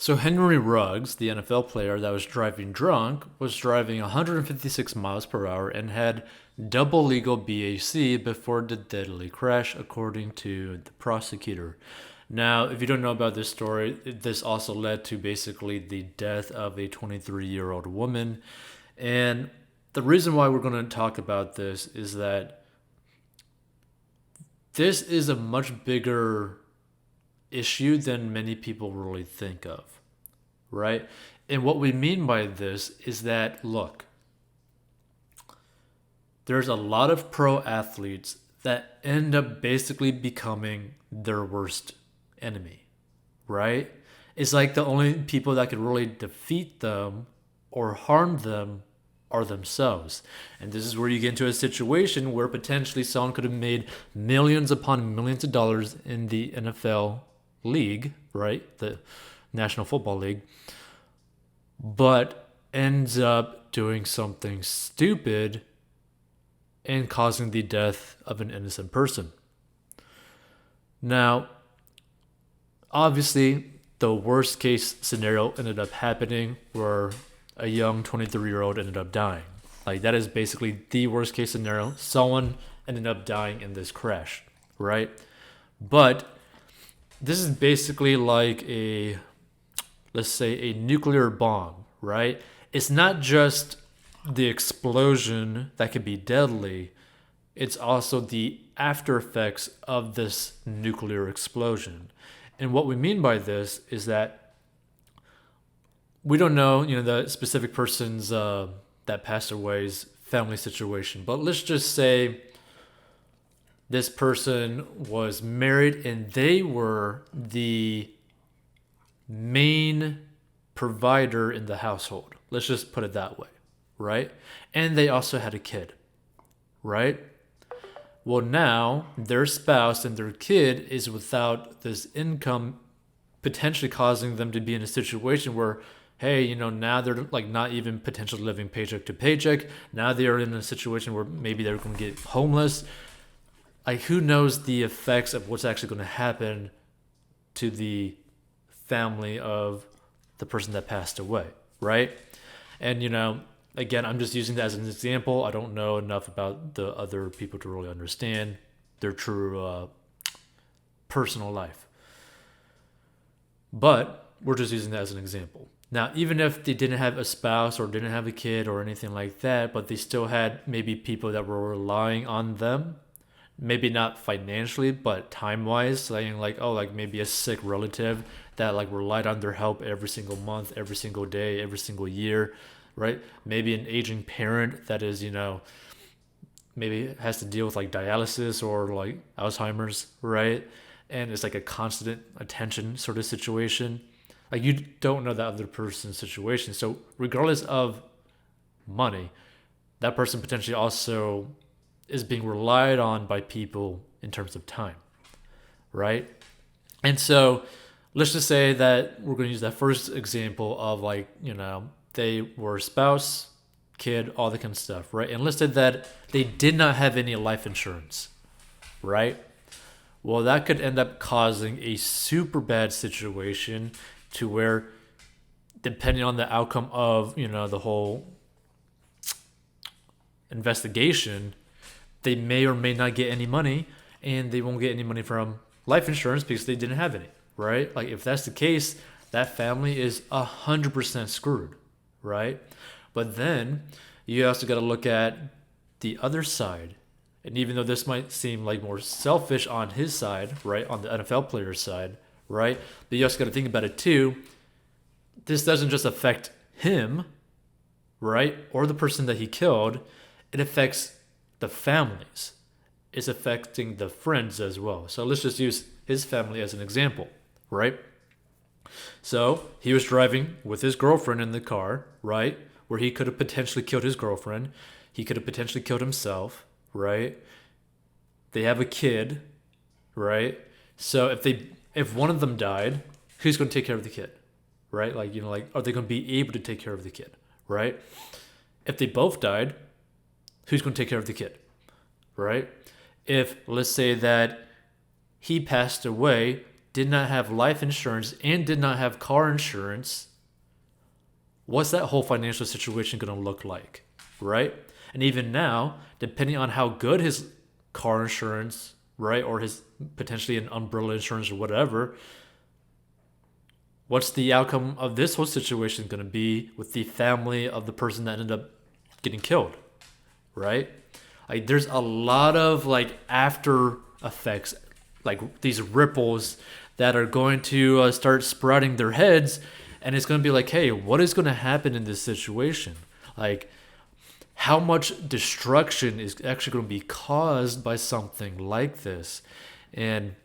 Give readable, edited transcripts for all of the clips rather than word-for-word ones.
So Henry Ruggs, the NFL player that was driving drunk, was driving 156 miles per hour and had double legal BAC before the deadly crash, according to the prosecutor. Now, if you don't know about this story, this also led to basically the death of a 23-year-old woman. And the reason why we're going to talk about this is that this is a much bigger issue than many people really think of, right? And what we mean by this is that, look, there's a lot of pro athletes that end up basically becoming their worst enemy, right? It's like the only people that can really defeat them or harm them are themselves. And this is where you get into a situation where potentially someone could have made millions upon millions of dollars in the NFL league, right? The National Football League, but ends up doing something stupid and causing the death of an innocent person. Now, obviously, the worst case scenario ended up happening where a young 23-year-old ended up dying. Like, that is basically the worst case scenario. Someone ended up dying in this crash, right? But this is basically like a, let's say, a nuclear bomb, right? It's not just the explosion that could be deadly, it's also the after effects of this nuclear explosion. And what we mean by this is that we don't know, the specific person's that passed away's family situation, but let's just say this person was married and they were the main provider in the household. Let's just put it that way, right? And they also had a kid, right? Well, now their spouse and their kid is without this income, potentially causing them to be in a situation where, hey, now they're like not even potentially living paycheck to paycheck. Now they're in a situation where maybe they're going to get homeless. Like, who knows the effects of what's actually going to happen to the family of the person that passed away, right? And, again, I'm just using that as an example. I don't know enough about the other people to really understand their true personal life. But we're just using that as an example. Now, even if they didn't have a spouse or didn't have a kid or anything like that, but they still had maybe people that were relying on them, maybe not financially, but time-wise, saying like, oh, like maybe a sick relative that like relied on their help every single month, every single day, every single year, right? Maybe an aging parent that is, maybe has to deal with like dialysis or like Alzheimer's, right? And it's like a constant attention sort of situation. Like, you don't know that other person's situation. So regardless of money, that person potentially also is being relied on by people in terms of time, right? And so let's just say that we're going to use that first example of like, they were spouse, kid, all that kind of stuff, right? And listed that they did not have any life insurance, right? Well, that could end up causing a super bad situation to where, depending on the outcome of, the whole investigation, they may or may not get any money, and they won't get any money from life insurance because they didn't have any, right? Like, if that's the case, that family is 100% screwed, right? But then you also got to look at the other side. And even though this might seem like more selfish on his side, right, on the NFL player's side, right, but you also got to think about it too. This doesn't just affect him, right, or the person that he killed. It affects the families. It's affecting the friends as well. So let's just use his family as an example, right? So he was driving with his girlfriend in the car, right, where he could have potentially killed his girlfriend. He could have potentially killed himself, right? They have a kid, right? So if one of them died, who's going to take care of the kid, right? Like, are they going to be able to take care of the kid, right? If they both died, who's going to take care of the kid, right? If, let's say that he passed away, did not have life insurance and did not have car insurance, what's that whole financial situation going to look like, right? And even now, depending on how good his car insurance, right, or his potentially an umbrella insurance or whatever, what's the outcome of this whole situation going to be with the family of the person that ended up getting killed, right? Like there's a lot of like after effects, like these ripples that are going to start sprouting their heads, and it's going to be like, hey, what is going to happen in this situation? Like how much destruction is actually going to be caused by something like this? And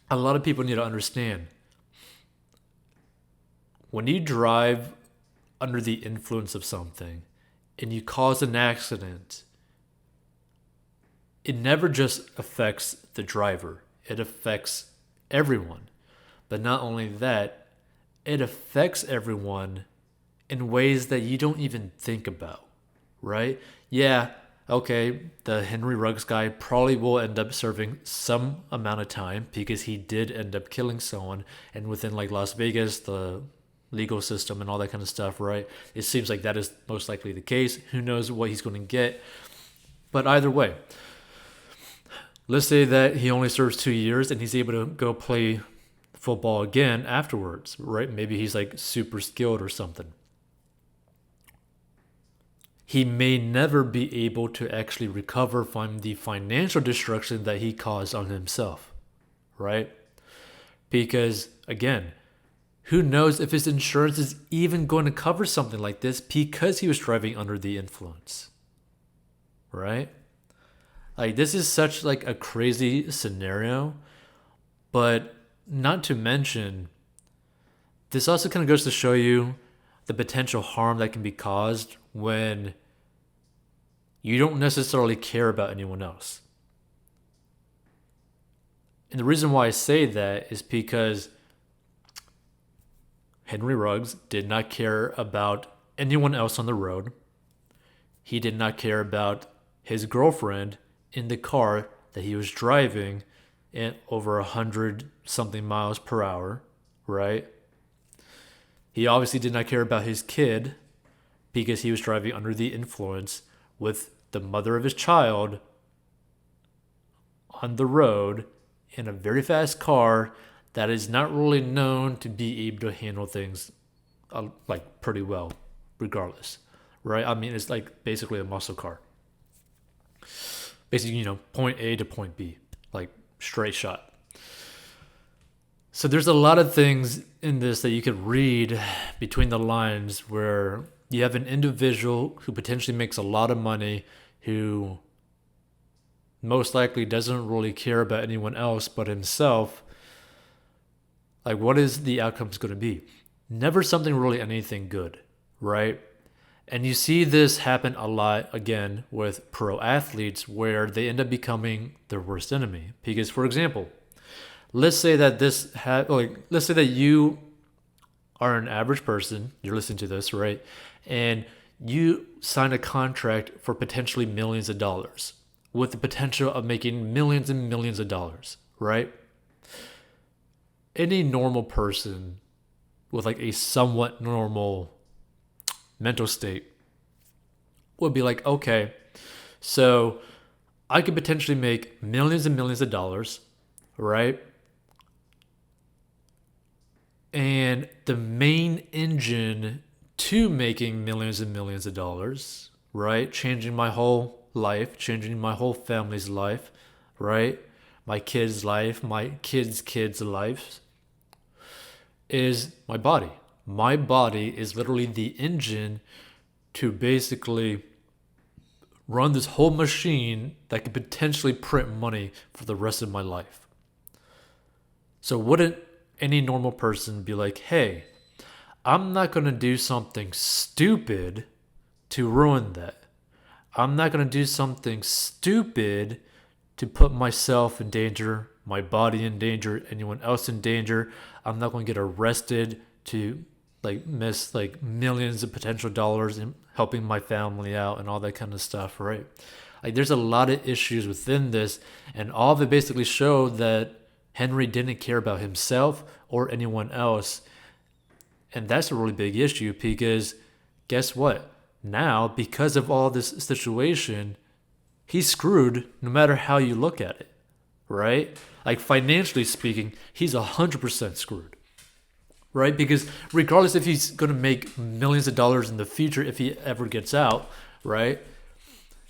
a lot of people need to understand, when you drive under the influence of something and you cause an accident, it never just affects the driver, it affects everyone. But not only that, it affects everyone in ways that you don't even think about, right? Yeah, okay, the Henry Ruggs guy probably will end up serving some amount of time because he did end up killing someone, and within like Las Vegas, the legal system and all that kind of stuff, right? It seems like that is most likely the case. Who knows what he's going to get? But either way, let's say that he only serves 2 years and he's able to go play football again afterwards, right? Maybe he's like super skilled or something. He may never be able to actually recover from the financial destruction that he caused on himself, right? Because again, who knows if his insurance is even going to cover something like this because he was driving under the influence, right? Like this is such like a crazy scenario, but not to mention, this also kind of goes to show you the potential harm that can be caused when you don't necessarily care about anyone else. And the reason why I say that is because Henry Ruggs did not care about anyone else on the road. He did not care about his girlfriend in the car that he was driving at over 100 something miles per hour, right? He obviously did not care about his kid because he was driving under the influence with the mother of his child on the road in a very fast car that is not really known to be able to handle things like pretty well, regardless, right? I mean, it's like basically a muscle car. Basically, point A to point B, like straight shot. So there's a lot of things in this that you could read between the lines where you have an individual who potentially makes a lot of money, who most likely doesn't really care about anyone else but himself. Like, what is the outcomes going to be? Never something really anything good, right? And you see this happen a lot, again, with pro athletes where they end up becoming their worst enemy. Because, for example, let's say that let's say that you are an average person, you're listening to this, right? And you sign a contract for potentially millions of dollars with the potential of making millions and millions of dollars, right? Any normal person with like a somewhat normal mental state would be like, okay, so I could potentially make millions and millions of dollars, right? And the main engine to making millions and millions of dollars, right? Changing my whole life, changing my whole family's life, right? My kids' life, my kids' lives, is my body. My body is literally the engine to basically run this whole machine that could potentially print money for the rest of my life. So wouldn't any normal person be like, hey, I'm not going to do something stupid to ruin that. I'm not going to do something stupid to put myself in danger, my body in danger, anyone else in danger. I'm not going to get arrested to miss millions of potential dollars in helping my family out and all that kind of stuff, right? There's a lot of issues within this, and all of it basically showed that Henry didn't care about himself or anyone else. And that's a really big issue because guess what? Now, because of all this situation, he's screwed no matter how you look at it, right? Like financially speaking, he's 100% screwed, right? Because regardless if he's going to make millions of dollars in the future, if he ever gets out, right?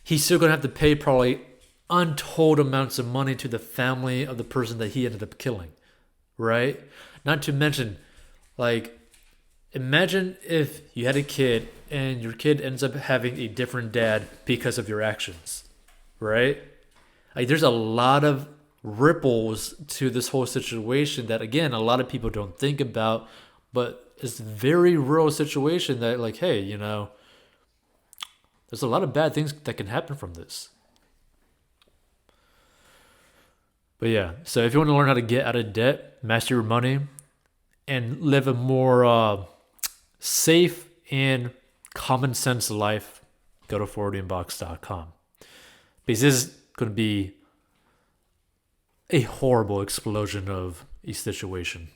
He's still going to have to pay probably untold amounts of money to the family of the person that he ended up killing, right? Not to mention, like, imagine if you had a kid and your kid ends up having a different dad because of your actions, right? Like, there's a lot of ripples to this whole situation that, again, a lot of people don't think about, but it's a very real situation that, like, hey, there's a lot of bad things that can happen from this. But yeah, so if you want to learn how to get out of debt, master your money, and live a more safe and common sense life, go to 4DinBox.com. Because this is going to be a horrible explosion of a situation.